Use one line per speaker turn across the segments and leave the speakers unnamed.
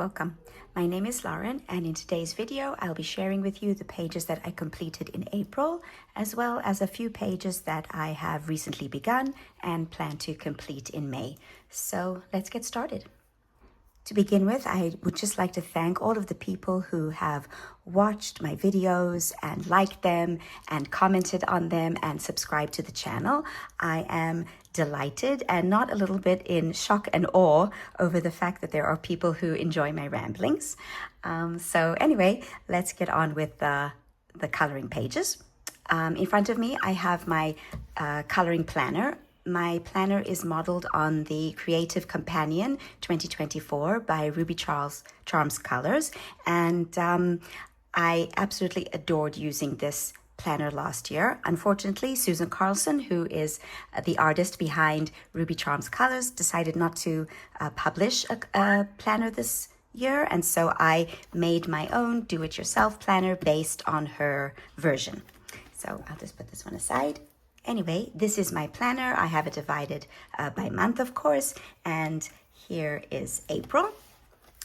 welcome. My name is Lauren, and in today's video I'll be sharing with you the pages that I completed in April, as well as a few pages that I have recently begun and plan to complete in May. So let's get started. To begin with, I would just like to thank all of the people who have watched my videos and liked them and commented on them and subscribed to the channel. I am delighted and not a little bit in shock and awe over the fact that there are people who enjoy my ramblings. So anyway, let's get on with the coloring pages. In front of me, I have my coloring planner. My planner is modeled on the Creative Companion 2024 by Ruby Charms Colors, and I absolutely adored using this planner last year. Unfortunately, Susan Carlson, who is the artist behind Ruby Charms Colors, decided not to publish a planner this year, and so I made my own do-it-yourself planner based on her version. So I'll just put this one aside. Anyway, this is my planner. I have it divided by month, of course, and here is April.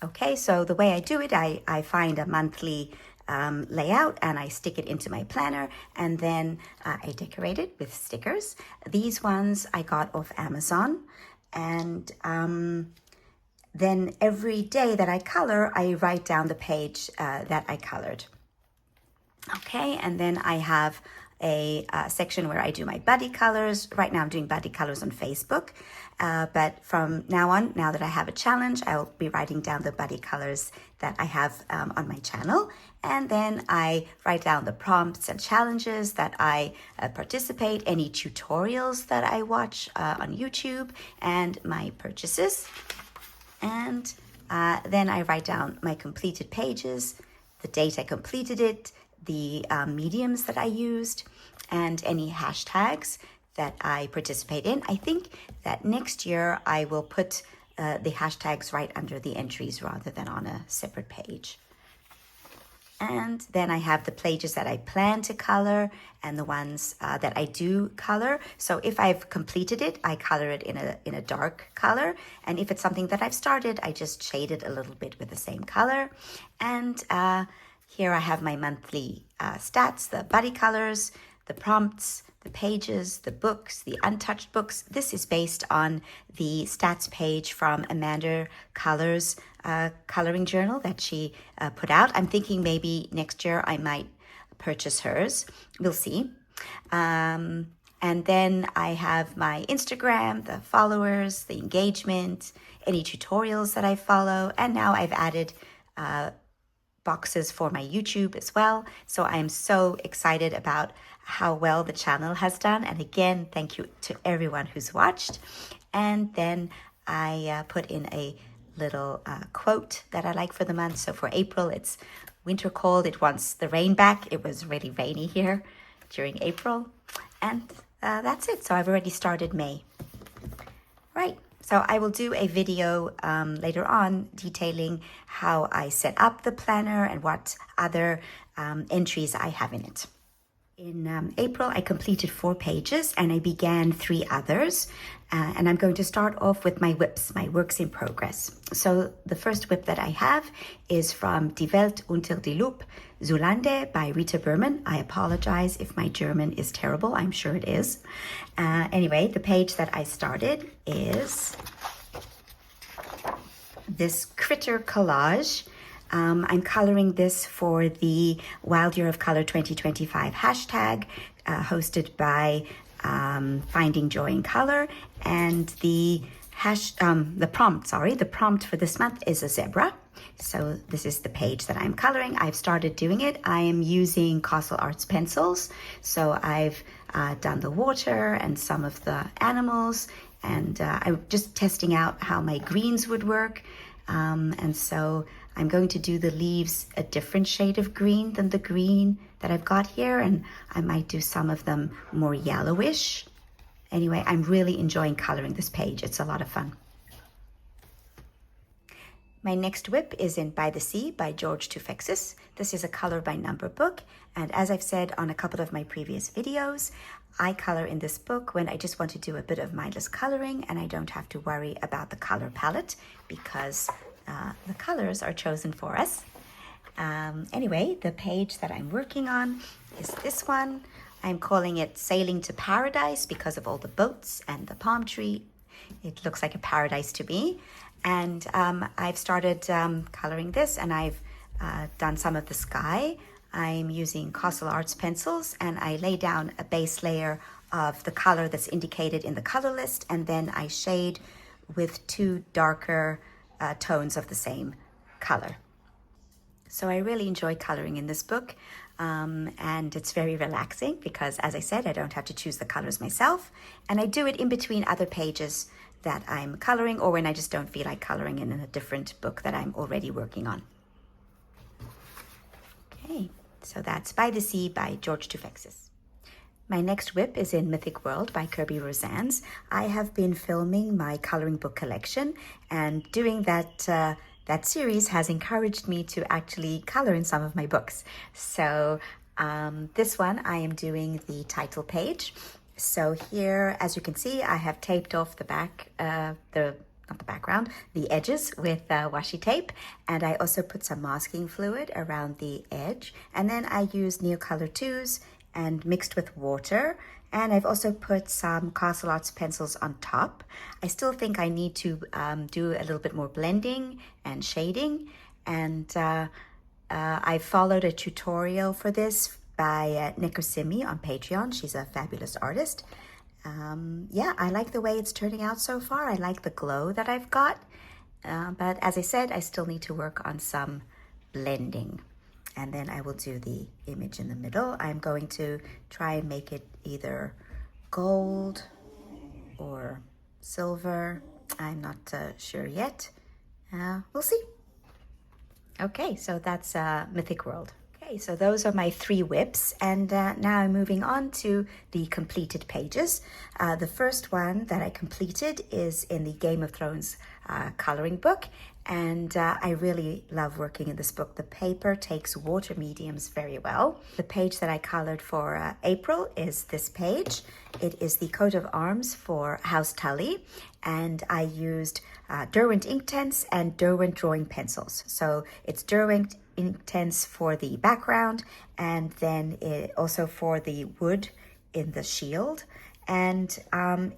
Okay, so the way I do it, I find a monthly layout and I stick it into my planner, and then I decorate it with stickers. These ones I got off Amazon, and then every day that I color, I write down the page that I colored. Okay, and then I have a section where I do my buddy colors. Right now I'm doing buddy colors on Facebook, but from now on, now that I have a challenge, I'll be writing down the buddy colors that I have on my channel, and then I write down the prompts and challenges that I participate, any tutorials that I watch on YouTube, and my purchases. And then I write down my completed pages, the date I completed it, the mediums that I used, and any hashtags that I participate in. I think that next year I will put the hashtags right under the entries rather than on a separate page. And then I have the pages that I plan to color and the ones that I do color. So if I've completed it, I color it in a dark color. And if it's something that I've started, I just shade it a little bit with the same color. And here I have my monthly stats, the buddy colors, the prompts, the pages, the books, the untouched books. This is based on the stats page from Amanda Colors' coloring journal that she put out. I'm thinking maybe next year I might purchase hers. We'll see. And then I have my Instagram, the followers, the engagement, any tutorials that I follow. And now I've added boxes for my YouTube as well. So I am so excited about how well the channel has done. And again, thank you to everyone who's watched. And then I put in a little quote that I like for the month. So for April, it's winter cold. It wants the rain back. It was really rainy here during April. And that's it. So I've already started May. Right. So I will do a video later on detailing how I set up the planner and what other entries I have in it. In April, I completed 4 pages and I began 3 others. And I'm going to start off with my whips, my works in progress. So the first whip that I have is from Die Welt unter die Lupe, Zulande by Rita Berman. I apologize if my German is terrible. I'm sure it is. Anyway, the page that I started is this critter collage. I'm coloring this for the Wild Year of Color 2025 hashtag, hosted by Finding Joy in Color, and the prompt for this month is a zebra. So this is the page that I'm coloring. I've started doing it. I am using Castle Arts pencils. So I've done the water and some of the animals, and I'm just testing out how my greens would work. And so I'm going to do the leaves a different shade of green than the green that I've got here, and I might do some of them more yellowish. Anyway, I'm really enjoying coloring this page. It's a lot of fun. My next whip is in By the Sea by George Tufexis. This is a color by number book, and as I've said on a couple of my previous videos, I color in this book when I just want to do a bit of mindless coloring and I don't have to worry about the color palette, because the colors are chosen for us. Anyway, the page that I'm working on is this one. I'm calling it Sailing to Paradise because of all the boats and the palm tree. It looks like a paradise to me. And I've started coloring this, and I've done some of the sky. I'm using Castle Arts pencils, and I lay down a base layer of the color that's indicated in the color list, and then I shade with two darker tones of the same color. So I really enjoy coloring in this book, and it's very relaxing because, as I said, I don't have to choose the colors myself, and I do it in between other pages that I'm coloring, or when I just don't feel like coloring in a different book that I'm already working on. Okay, so that's By the Sea by George Tufexis. My next whip is in Mythic World by Kirby Rosannes. I have been filming my coloring book collection, and doing that series has encouraged me to actually color in some of my books. So this one I am doing the title page. So here, as you can see, I have taped off the back, the edges with washi tape, and I also put some masking fluid around the edge, and then I used Neocolor 2s and mixed with water, and I've also put some Castle Arts pencils on top. I still think I need to do a little bit more blending and shading, and I followed a tutorial for this by Nekosimi on Patreon. She's a fabulous artist. Yeah, I like the way it's turning out so far. I like the glow that I've got. But as I said, I still need to work on some blending. And then I will do the image in the middle. I'm going to try and make it either gold or silver. I'm not sure yet. We'll see. Okay, so that's Mythic World. Okay, so those are my 3 whips, and now I'm moving on to the completed pages. The first one that I completed is in the Game of Thrones coloring book, and I really love working in this book. The paper takes water mediums very well. The page that I colored for April is this page. It is the coat of arms for House Tully, and I used Derwent Inktense and Derwent drawing pencils. So it's Derwent Inktense for the background, and then also for the wood in the shield. And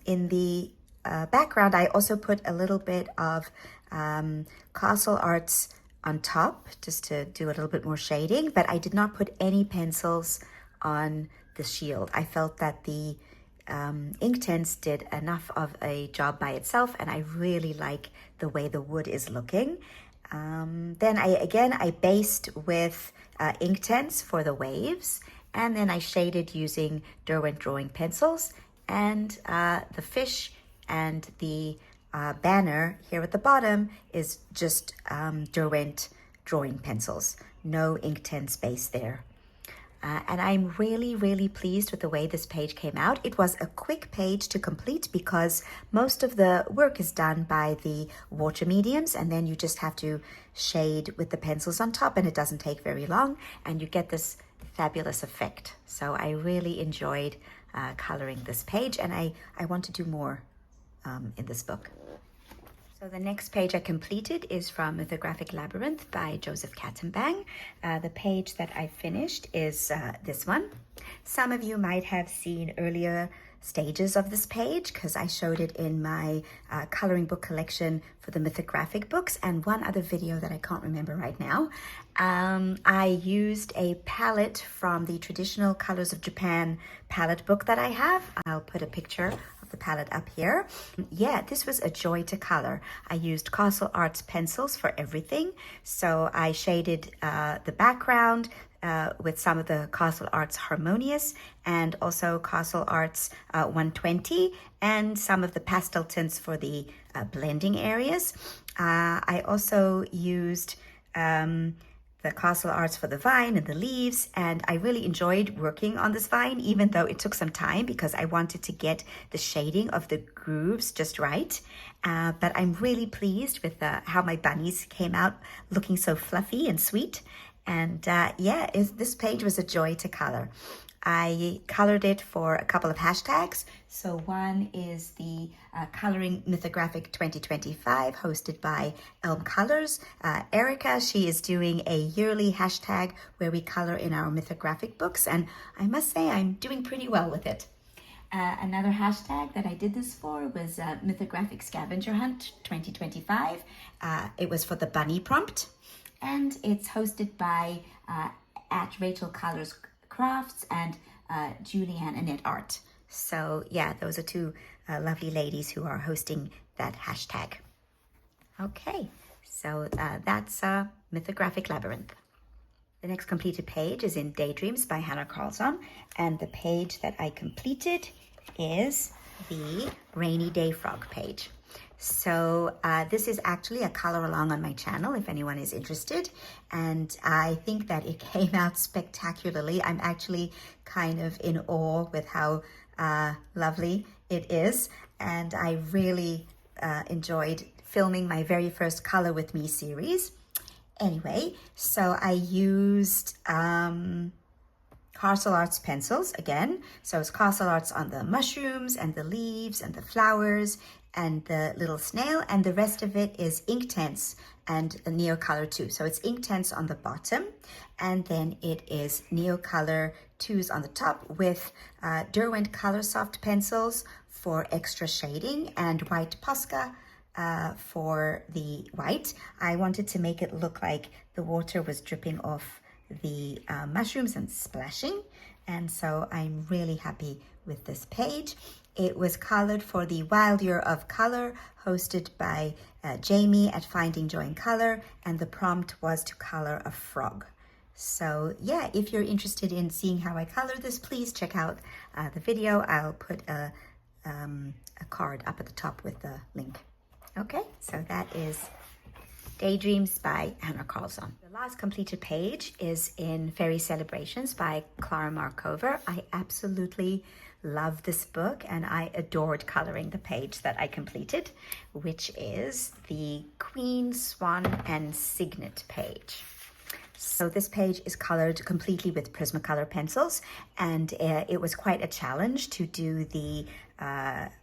in the background, I also put a little bit of Castle Arts on top, just to do a little bit more shading, but I did not put any pencils on the shield. I felt that the Inktense did enough of a job by itself, and I really like the way the wood is looking. Then I based with Inktense for the waves, and then I shaded using Derwent drawing pencils, and the fish and the banner here at the bottom is just Derwent drawing pencils, no Inktense base there. And I'm really, really pleased with the way this page came out. It was a quick page to complete because most of the work is done by the water mediums, and then you just have to shade with the pencils on top, and it doesn't take very long, and you get this fabulous effect. So I really enjoyed coloring this page, and I want to do more in this book. So the next page I completed is from Mythographic Labyrinth by Joseph Kattenbang. The page that I finished is this one. Some of you might have seen earlier stages of this page because I showed it in my coloring book collection for the Mythographic books, and one other video that I can't remember right now. I used a palette from the Traditional Colors of Japan palette book that I have. I'll put a picture of the palette up here. Yeah, this was a joy to color. I used Castle Arts pencils for everything. So I shaded the background with some of the Castle Arts Harmonious and also Castle Arts 120 and some of the pastel tints for the blending areas. I also used the Castle Arts for the vine and the leaves, and I really enjoyed working on this vine, even though it took some time because I wanted to get the shading of the grooves just right. But I'm really pleased with how my bunnies came out looking so fluffy and sweet. And yeah, this page was a joy to color. I colored it for a couple of hashtags. So one is the Coloring Mythographic 2025, hosted by Elm Colors. Erica, she is doing a yearly hashtag where we color in our mythographic books, and I must say I'm doing pretty well with it. Another hashtag that I did this for was Mythographic Scavenger Hunt 2025. It was for the bunny prompt, and it's hosted by at Rachel Colors Crafts and Julianne Annette Art. So yeah, those are two lovely ladies who are hosting that hashtag. Okay, so that's Mythographic Labyrinth. The next completed page is in Daydreams by Hannah Carlson, and the page that I completed is the Rainy Day Frog page. So this is actually a color along on my channel if anyone is interested, and I think that it came out spectacularly. I'm actually kind of in awe with how lovely it is, and I really enjoyed filming my very first Color With Me series. Anyway, so I used Castle Arts pencils again. So it's Castle Arts on the mushrooms and the leaves and the flowers and the little snail, and the rest of it is Inktense and Neocolor 2. So it's Inktense on the bottom, and then it is Neocolor 2s on the top with Derwent Color Soft pencils for extra shading and white Posca for the white. I wanted to make it look like the water was dripping off the mushrooms and splashing, and so I'm really happy with this page. It was colored for the Wild Year of Color, hosted by Jamie at Finding Joy in Color, and the prompt was to color a frog. So yeah, if you're interested in seeing how I color this, please check out the video. I'll put a card up at the top with the link. Okay, so that is Daydreams by Hannah Carlson. The last completed page is in Fairy Celebrations by Clara Markova. I absolutely love this book, and I adored coloring the page that I completed, which is the Queen, Swan, and Signet page. So this page is colored completely with Prismacolor pencils, and it was quite a challenge to do the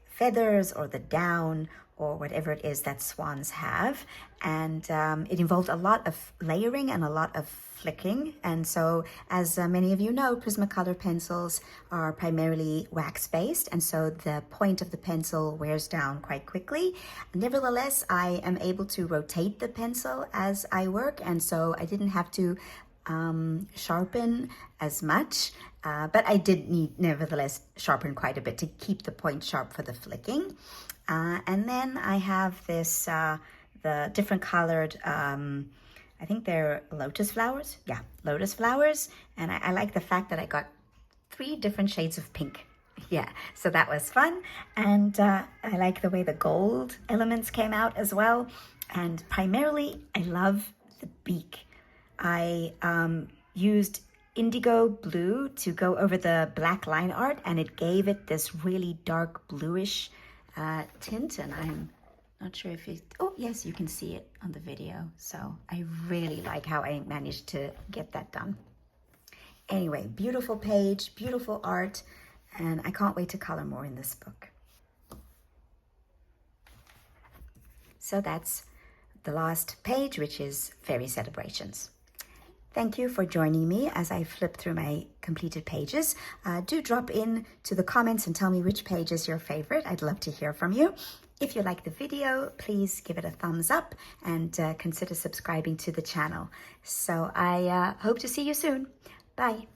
feathers or the down or whatever it is that swans have, and it involved a lot of layering and a lot of flicking. And so, as many of you know, Prismacolor pencils are primarily wax-based, and so the point of the pencil wears down quite quickly. Nevertheless, I am able to rotate the pencil as I work, and so I didn't have to sharpen as much, but I did need, nevertheless, sharpen quite a bit to keep the point sharp for the flicking. And then I have this, the different colored, I think they're lotus flowers. Yeah, lotus flowers. And I like the fact that I got 3 different shades of pink. Yeah, so that was fun. And I like the way the gold elements came out as well. And primarily, I love the beak. I used indigo blue to go over the black line art, and it gave it this really dark bluish tint, and I'm not sure if oh yes, you can see it on the video. So I really like how I managed to get that done. Anyway, beautiful page, beautiful art, and I can't wait to color more in this book. So that's the last page, which is Fairy Celebrations. Thank you for joining me as I flip through my completed pages. Do drop in to the comments and tell me which page is your favorite. I'd love to hear from you. If you like the video, please give it a thumbs up and consider subscribing to the channel. So I hope to see you soon. Bye.